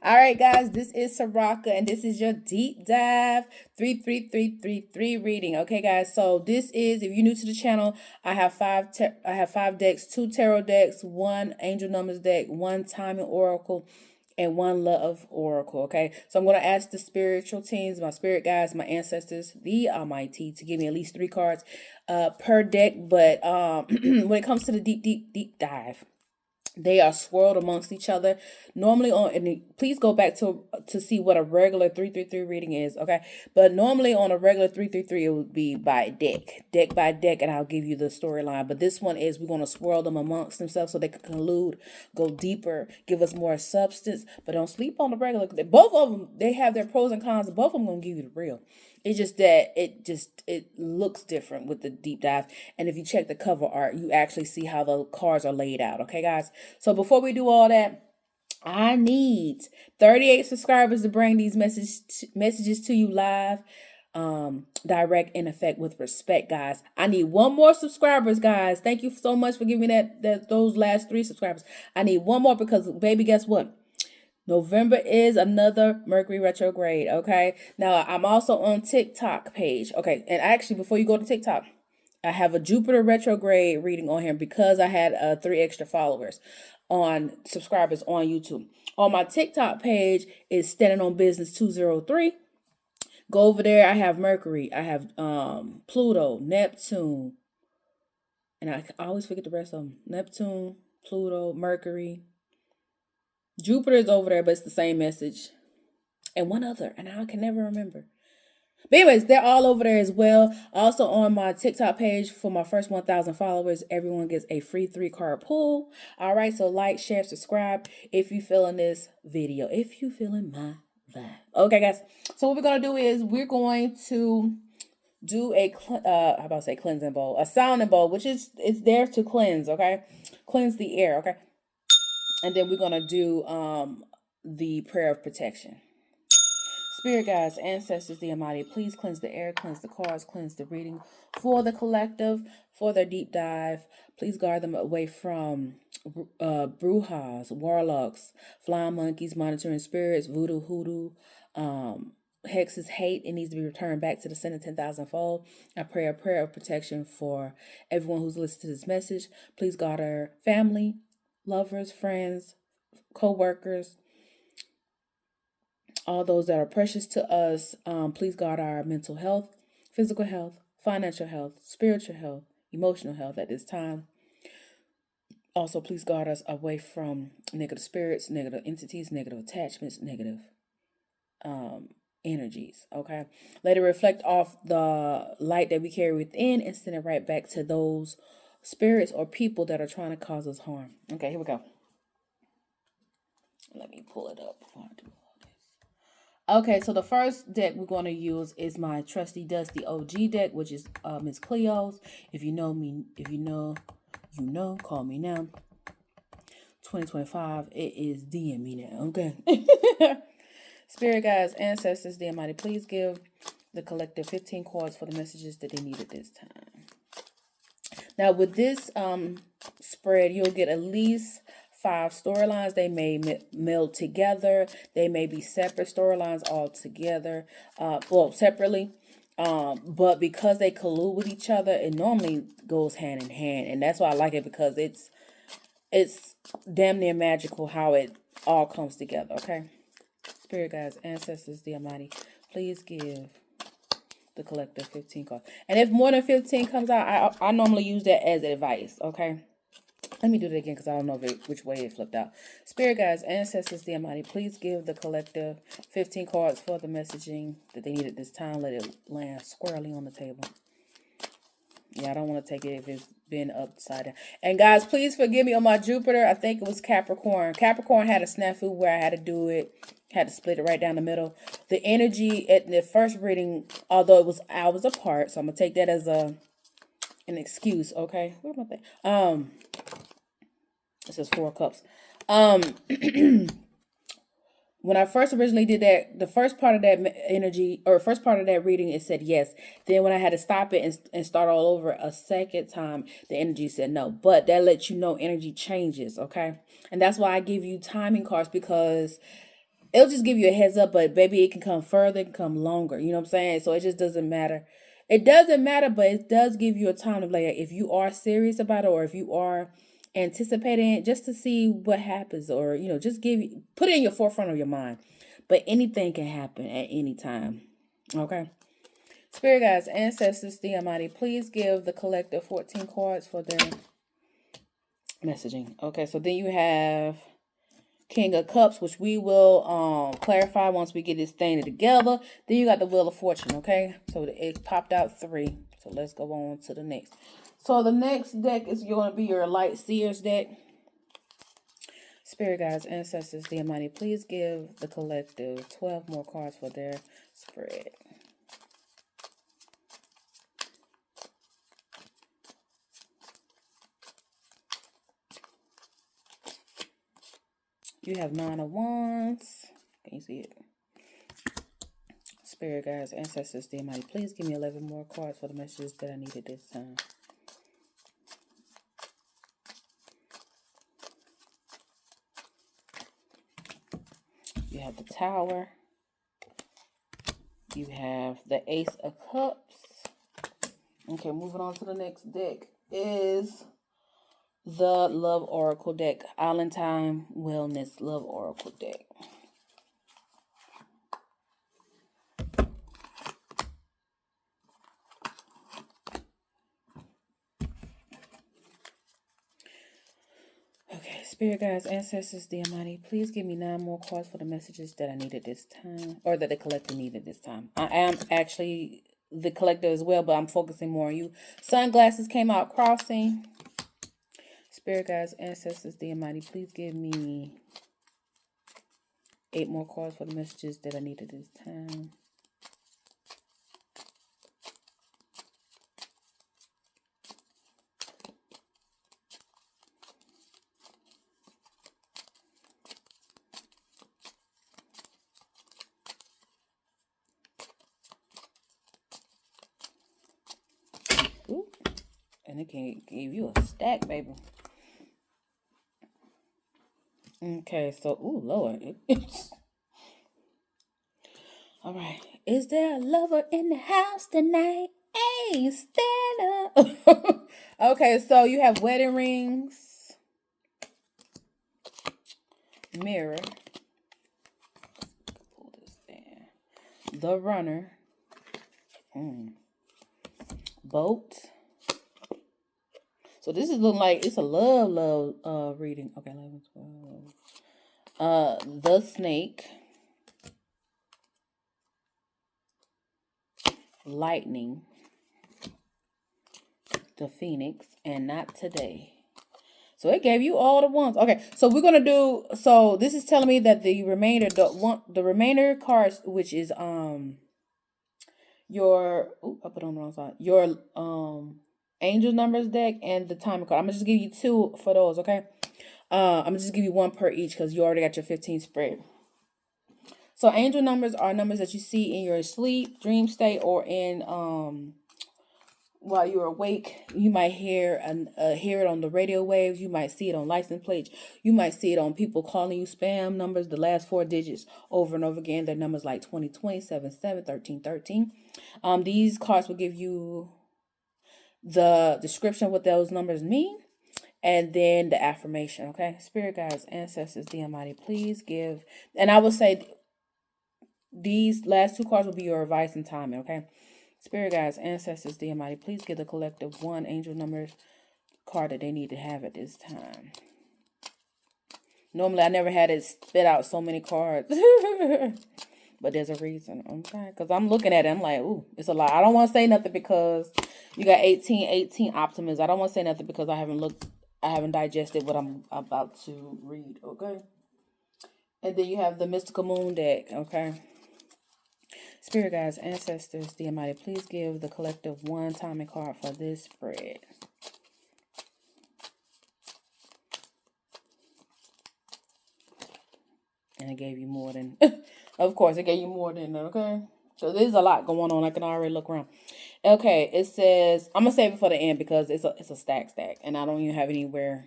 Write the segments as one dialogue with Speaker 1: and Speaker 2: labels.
Speaker 1: All right, guys, this is Soraka, and this is your deep dive 33333 reading. Okay, guys, so this is, if you're new to the channel, I have five decks, two tarot decks, one angel numbers deck, one timing oracle, and one love oracle. Okay, so I'm going to ask the spiritual teams, my spirit guides, my ancestors, the Almighty, to give me at least three cards per deck. But when it comes to the deep dive, they are swirled amongst each other. Normally on, and please go back to see what a regular 333 reading is, okay? But normally on a regular 333, it would be by deck by deck, and I'll give you the storyline. But this one is, we're going to swirl them amongst themselves so they can collude, go deeper, give us more substance. But don't sleep on the regular. Both of them, they have their pros and cons. Both of them going to give you the real. It's just that it looks different with the deep dive. And if you check the cover art, you actually see how the cards are laid out. Okay, guys? So before we do all that, I need 38 subscribers to bring these messages to you live, direct, in effect, with respect, guys. I need one more subscribers, guys. Thank you so much for giving me those last 3 subscribers. I need one more because, baby, guess what? November is another Mercury retrograde, okay? Now, I'm also on TikTok page. Okay, and actually, before you go to TikTok, I have a Jupiter retrograde reading on here because I had 3 extra followers on subscribers on YouTube. On my TikTok page is Standing on Business 203. Go over there. I have Mercury. I have Pluto, Neptune, and I always forget the rest of them. Neptune, Pluto, Mercury. Jupiter is over there, but it's the same message. And one other, and I can never remember. But anyways, they're all over there as well. Also on my TikTok page, for my first 1,000 followers, everyone gets a free 3-card pull. All right, so like, share, subscribe if you feeling this video. If you feeling my vibe. Okay, guys. So what we're going to do is we're going to do a cleansing bowl, a sounding bowl, which is, it's there to cleanse, okay? Cleanse the air, okay? And then we're going to do the prayer of protection. Spirit guides, ancestors, the Almighty, please cleanse the air, cleanse the cards, cleanse the reading for the collective, for their deep dive. Please guard them away from brujas, warlocks, flying monkeys, monitoring spirits, voodoo, hoodoo, hexes, hate. It needs to be returned back to the center 10,000 fold. I pray a prayer of protection for everyone who's listened to this message. Please guard our family, lovers, friends, co-workers, all those that are precious to us. Please guard our mental health, physical health, financial health, spiritual health, emotional health at this time. Also, please guard us away from negative spirits, negative entities, negative attachments, negative energies. Okay, let it reflect off the light that we carry within and send it right back to those spirits or people that are trying to cause us harm. Okay, here we go. Let me pull it up before I do all this. Okay, so the first deck we're going to use is my trusty dusty OG deck, which is Miss Cleo's. If you know me, if you know, call me now. 2025, it is DM me now, okay? Spirit guides, ancestors, the Almighty, please give the collective 15 cards for the messages that they need at this time. Now, with this spread, you'll get at least 5 storylines. They may meld together. They may be separate storylines altogether, separately. But because they collude with each other, it normally goes hand in hand. And that's why I like it, because it's damn near magical how it all comes together, okay? Spirit guides, ancestors, the Almighty, please give the collective 15 cards. And if more than 15 comes out, I normally use that as advice, okay? Let me do that again because I don't know which way it flipped out. Spirit guides, ancestors, the Almighty, please give the collective 15 cards for the messaging that they need at this time. Let it land squarely on the table. Yeah, I don't want to take it if it's been upside down. And guys, please forgive me on my Jupiter. I think it was Capricorn. Capricorn had a snafu where I had to do it. Had to split it right down the middle. The energy at the first reading, although it was hours apart, so I'm going to take that as an excuse, okay? What am I thinking? It says 4 cups. When when I first originally did that, the first part of that energy or first part of that reading, it said yes. Then when I had to stop it and start all over a second time, the energy said no. But that lets you know energy changes, okay? And that's why I give you timing cards, because it'll just give you a heads up, but baby, it can come further, it can come longer. You know what I'm saying? So it just doesn't matter. It doesn't matter, but it does give you a time to, like, if you are serious about it, or if you are anticipating it, just to see what happens, or just put it in your forefront of your mind. But anything can happen at any time. Okay. Spirit guides, ancestors, the Almighty, please give the collective 14 cards for their messaging. Okay, so then you have King of Cups, which we will clarify once we get this thing together. Then you got the Wheel of Fortune, okay? So it popped out 3. So let's go on to the next. So the next deck is going to be your Light Seers deck. Spirit guides, ancestors, the Almighty, please give the collective 12 more cards for their spread. You have 9 of Wands. Can you see it? Spirit guides, ancestors, the Almighty, please give me 11 more cards for the messages that I needed this time. You have the Tower. You have the Ace of Cups. Okay, moving on to the next deck is the Love Oracle deck. Island Time Wellness Love Oracle deck. Okay, Spirit guides, ancestors, the Almighty, please give me 9 more cards for the messages that I needed this time, or that the collector needed this time. I am actually the collector as well, but I'm focusing more on you. Sunglasses came out, crossing. Spirit guides, ancestors, the Almighty, please give me 8 more cards for the messages that I needed this time. Ooh, and it can give you a stack, baby. Okay, so, ooh, Lord. All right. Is there a lover in the house tonight? Hey, stand up. Okay, so you have wedding rings, mirror, pull this there, the runner, boat. So this is looking like it's a love reading. Okay, 11, 12. The snake, lightning, the phoenix, and not today. So it gave you all the ones. Okay, so we're gonna do. So this is telling me that the remainder cards, which is your I put on the wrong side. Your angel numbers deck and the timing card. I'm gonna just give you 2 for those. Okay, I'm gonna just give you 1 per each because you already got your 15 spread. So angel numbers are numbers that you see in your sleep, dream state, or in while you're awake. You might hear it on the radio waves. You might see it on license plates. You might see it on people calling you spam numbers, the last 4 digits over and over again. They're numbers like 2020, 77, 13, 13. These cards will give you the description of what those numbers mean, and then the affirmation. Okay, Spirit guides, ancestors, the Almighty, please give. And I will say these last 2 cards will be your advice and timing. Okay. Spirit guides, ancestors, the Almighty, please give the collective 1 angel number card that they need to have at this time. Normally, I never had it spit out so many cards. But there's a reason, okay? Because I'm looking at it, I'm like, ooh, it's a lot. I don't want to say nothing because you got 18 optimism. I don't want to say nothing because I haven't digested what I'm about to read, okay? And then you have the Mystical Moon deck, okay? Spirit guides, ancestors, the Almighty, please give the collective 1 timing card for this spread. And it gave you more than, of course, it gave you more than, okay? So there's a lot going on. I can already look around. Okay, it says, I'm going to save it for the end because it's a stack. And I don't even have anywhere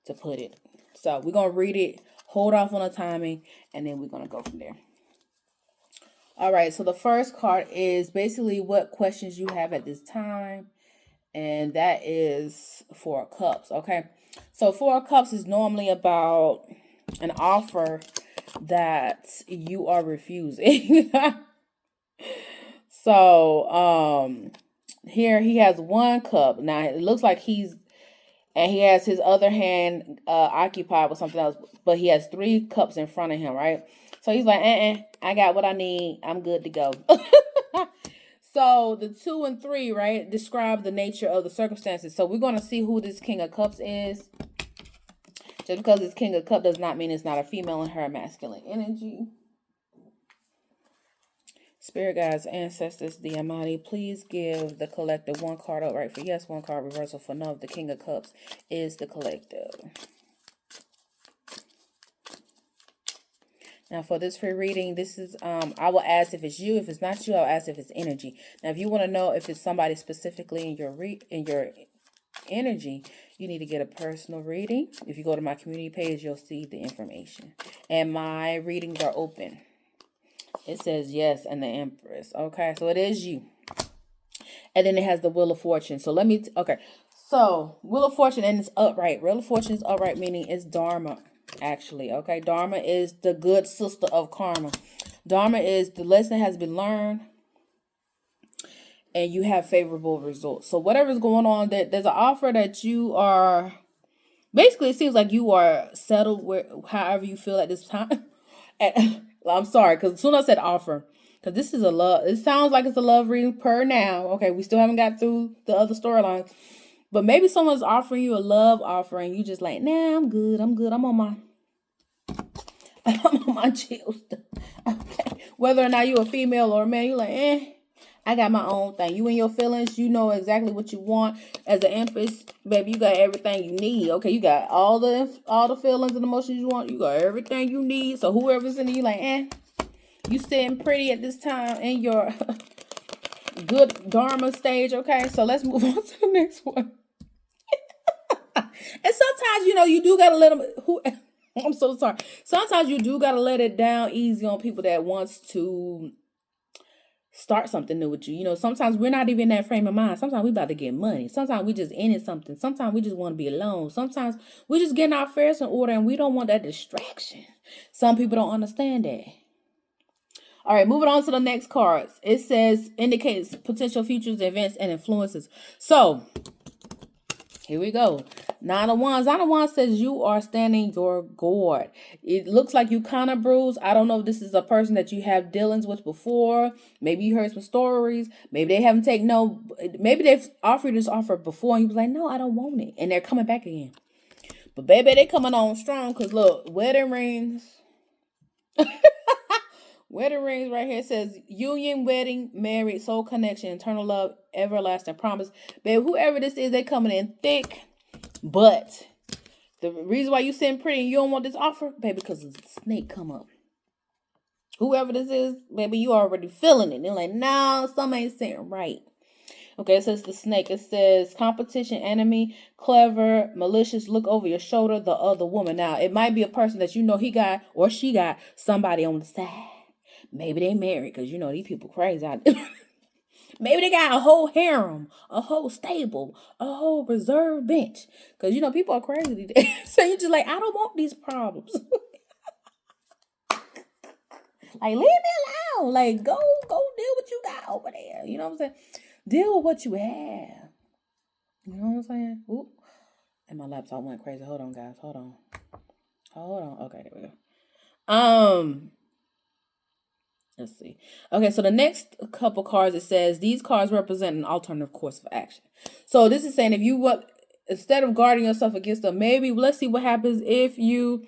Speaker 1: to put it. So we're going to read it, hold off on the timing, and then we're going to go from there. All right, so the first card is basically what questions you have at this time. And that is Four of Cups, okay? So Four of Cups is normally about an offer that you are refusing. So, here he has one cup. Now, it looks like he has his other hand occupied with something else, but he has 3 cups in front of him, right? So he's like, I got what I need. I'm good to go. So the 2 and 3, right, describe the nature of the circumstances. So we're going to see who this King of Cups is. Just because it's King of Cups does not mean it's not a female in her masculine energy. Spirit guides, ancestors, the Almighty, please give the collective 1 card upright for yes, 1 card reversal for no. The King of Cups is the collective. Now, for this free reading, this is, I will ask if it's you. If it's not you, I'll ask if it's energy. Now, if you want to know if it's somebody specifically in your energy, you need to get a personal reading. If you go to my community page, you'll see the information. And my readings are open. It says yes and the Empress. Okay, so it is you. And then it has the Wheel of Fortune. So let me, okay. So, Wheel of Fortune, and it's upright. Wheel of Fortune is upright, meaning it's Dharma. Actually, okay, Dharma is the good sister of karma. Dharma is the lesson has been learned and you have favorable results. So whatever's going on, there's an offer that you are, basically it seems like you are settled where however you feel at this time. I'm sorry, because as soon as I said offer, because this is a love, it sounds like it's a love reading per now. Okay, we still haven't got through the other storylines. But maybe someone's offering you a love offering. You just like, nah, I'm good. I'm on my chill stuff. Okay. Whether or not you're a female or a man, you're like, I got my own thing. You and your feelings, you know exactly what you want. As an Empress, baby, you got everything you need. Okay, you got all the feelings and emotions you want. You got everything you need. So whoever's in it, you like, you sitting pretty at this time in your good Dharma stage. Okay, so let's move on to the next one. And sometimes, you do got to let them, I'm so sorry. Sometimes you do got to let it down easy on people that wants to start something new with you. Sometimes we're not even in that frame of mind. Sometimes we about to get money. Sometimes we just in it something. Sometimes we just want to be alone. Sometimes we just getting our affairs in order and we don't want that distraction. Some people don't understand that. All right, moving on to the next cards. It says indicates potential futures, events, and influences. So here we go. Nine of Wands says you are standing your guard. It looks like you kind of bruised. I don't know if this is a person that you have dealings with before. Maybe you heard some stories. Maybe they haven't taken no. Maybe they've offered this offer before and you was like, no, I don't want it. And they're coming back again. But baby, they coming on strong because look, wedding rings. Wedding rings right here says union, wedding, married, soul connection, eternal love, everlasting promise. Baby, whoever this is, they coming in thick. But the reason why you sitting pretty and you don't want this offer, baby, because the snake come up. Whoever this is, baby, you already feeling it. They're like, no, something ain't sitting right. Okay, it says the snake. It says competition, enemy, clever, malicious, look over your shoulder, the other woman. Now, it might be a person that he got or she got somebody on the side. Maybe they married because, these people crazy out there. Maybe they got a whole harem, a whole stable, a whole reserve bench. Because, people are crazy these days. So you're just like, I don't want these problems. Like, leave me alone. Like, go deal what you got over there. You know what I'm saying? Deal with what you have. You know what I'm saying? Oop. And my laptop went crazy. Hold on, guys. Hold on. Okay, there we go. Let's see. Okay, so the next couple cards, it says these cards represent an alternative course of action. So this is saying if you instead of guarding yourself against them, maybe let's see what happens if you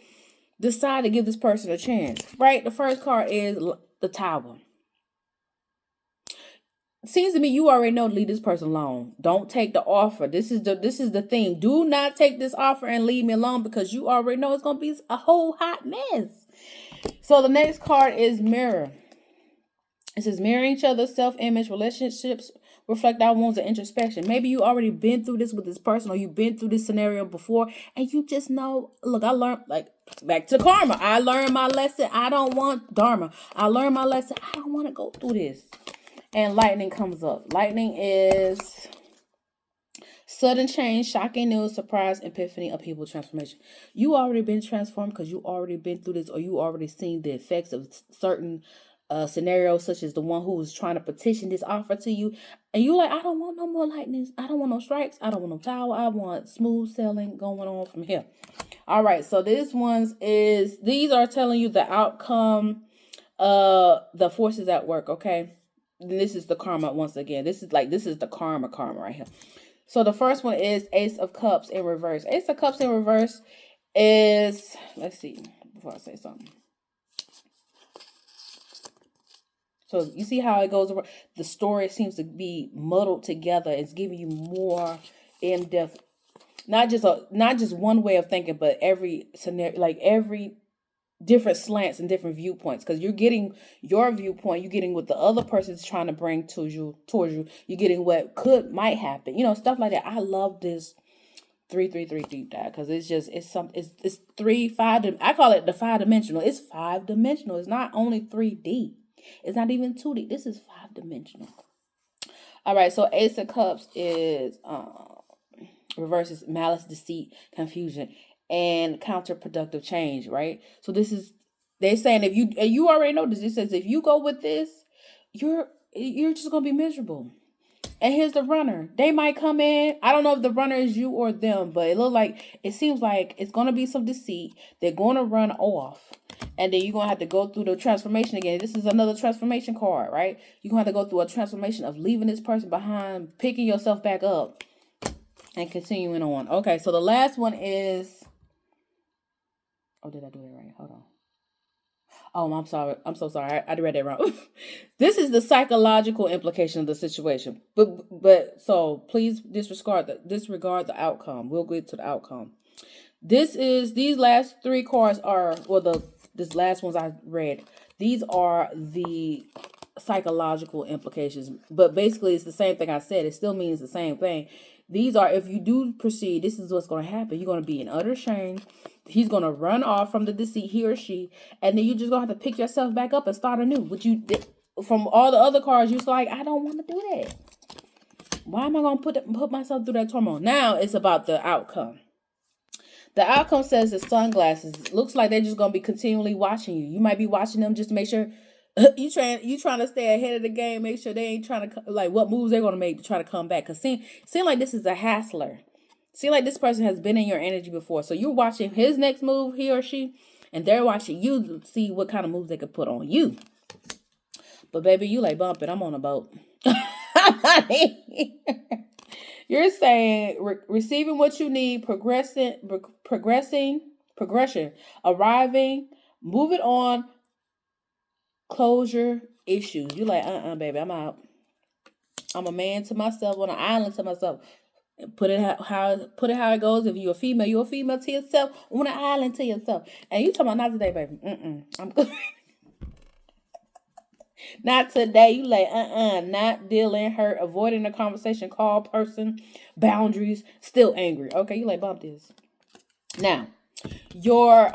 Speaker 1: decide to give this person a chance. Right? The first card is the Tower. Seems to me you already know to leave this person alone. Don't take the offer. This is the thing. Do not take this offer and leave me alone because you already know it's gonna be a whole hot mess. So the next card is mirror. It says mirroring each other's self-image, relationships reflect our wounds and introspection. Maybe you already been through this with this person, or you've been through this scenario before, and you just know, look, I learned, like, back to karma. I learned my lesson. I don't want dharma. I learned my lesson. I don't want to go through this. And lightning comes up. Lightning is sudden change, shocking news, surprise, epiphany, upheaval, transformation. You already been transformed because you already been through this, or you already seen the effects of certain scenarios, such as the one who was trying to petition this offer to you, and you like, I don't want no more lightnings. I don't want no strikes. I don't want no tower. I want smooth sailing going on from here. All right, so these are telling you the outcome, the forces at work. Okay, and this is the karma once again. This is the karma right here. So the first one is Ace of Cups in reverse. Ace of Cups in reverse is, let's see, before I say something. So you see how it goes over. The story seems to be muddled together. It's giving you more in-depth, not just one way of thinking, but every scenario, like every different slants and different viewpoints. Because you're getting your viewpoint, you're getting what the other person's trying to bring towards you. You're getting what might happen. Stuff like that. I love this 333 deep dive because it's 3-5. I call it the 5-dimensional. It's 5-dimensional. It's not only 3D. It's not even 2D. This is 5-dimensional. All right, so Ace of Cups is reverses malice, deceit, confusion, and counterproductive change, right? So this is, they're saying, if you already know this, it says if you go with this, you're just gonna be miserable. And here's the runner. They might come in. I don't know if the runner is you or them, but it seems like it's gonna be some deceit. They're gonna run off. And then you're going to have to go through the transformation again. This is another transformation card, right? You're going to have to go through a transformation of leaving this person behind, picking yourself back up, and continuing on. Okay, so the last one is... Oh, did I do that right? Hold on. Oh, I'm sorry. I'm so sorry. I read that wrong. This is the psychological implication of the situation. But so please disregard the outcome. We'll get to the outcome. These last 3 cards are, this last ones I read, these are the psychological implications. But basically, it's the same thing I said. It still means the same thing. These are, if you do proceed, this is what's going to happen. You're going to be in utter shame. He's going to run off from the deceit, he or she. And then you're just going to have to pick yourself back up and start anew. Which from all the other cards, you're like, I don't want to do that. Why am I going to put myself through that turmoil? Now it's about the outcome. The outcome says the sunglasses. It looks like they're just going to be continually watching you. You might be watching them just to make sure you trying to stay ahead of the game, make sure they ain't trying to, like, what moves they're going to make to try to come back. Because seem like this is a hassler. Seem like this person has been in your energy before. So you're watching his next move, he or she, and they're watching you to see what kind of moves they could put on you. But baby, you like bumping. I'm on a boat. You're saying receiving what you need, progression, arriving, moving on, closure, issues. You like, baby, I'm out. I'm a man to myself, on an island to myself. Put it how it goes. If you're a female to yourself, on an island to yourself. And you talking about not today, baby. I'm good. Not today. You like, not dealing, hurt, avoiding the conversation, call person, boundaries, still angry. Okay, you like, bump this. Now, your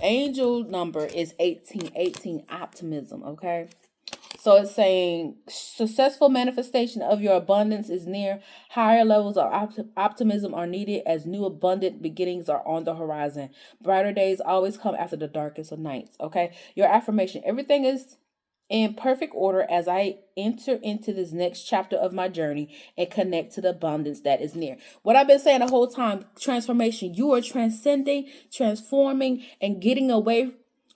Speaker 1: angel number is 18, optimism, okay? So it's saying successful manifestation of your abundance is near. Higher levels of optimism are needed as new abundant beginnings are on the horizon. Brighter days always come after the darkest of nights, okay? Your affirmation, everything is in perfect order as I enter into this next chapter of my journey and connect to the abundance that is near. What I've been saying the whole time, transformation. You are transcending, transforming, and getting away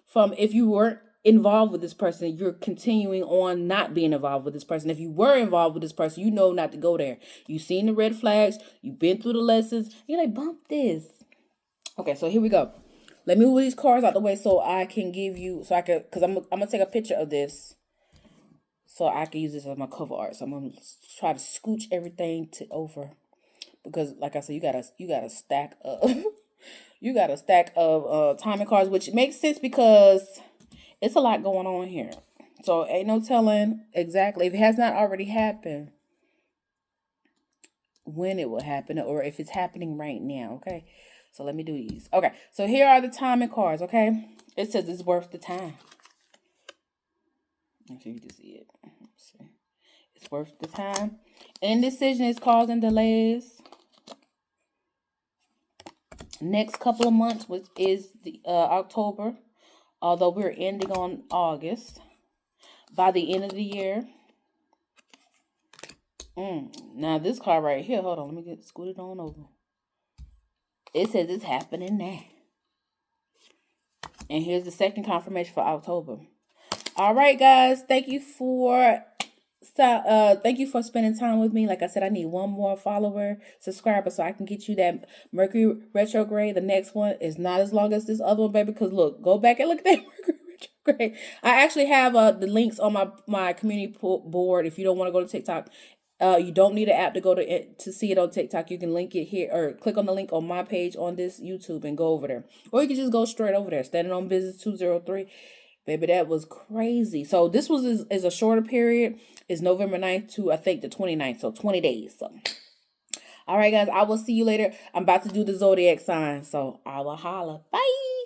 Speaker 1: from, if you weren't involved with this person, you're continuing on not being involved with this person. If you were involved with this person, you know not to go there. You've seen the red flags. You've been through the lessons. You're like, bump this. Okay, so here we go. Let me move these cards out the way so I can give you, because I'm going to take a picture of this so I can use this as my cover art. So I'm going to try to scooch everything over, because like I said, you got a stack of, timing cards, which makes sense because It's a lot going on here. So ain't no telling exactly if it has not already happened when it will happen or if it's happening right now. Okay. So let me do these. Okay. So here are the timing cards. Okay. It says it's worth the time. If you can see it. Let's see. It's worth the time. Indecision is causing delays. Next couple of months, which is the October, although we're ending on August. By the end of the year. Now this card right here, hold on, let me get scooted on over. It says it's happening now. And here's the second confirmation for October. All right, guys, thank you for spending time with me. Like I said, I need one more follower, subscriber, so I can get you that Mercury retrograde. The next one is not as long as this other one, baby. Because look, go back and look at that Mercury retrograde. I actually have the links on my community board. If you don't want to go to TikTok, you don't need an app to go to see it on TikTok. You can link it here or click on the link on my page on this YouTube and go over there, or you can just go straight over there. Standing on Business 203. Baby, that was crazy. So this is a shorter period. It's November 9th to, I think, the 29th. So 20 days. So, all right, guys. I will see you later. I'm about to do the zodiac sign. So I will holla. Bye.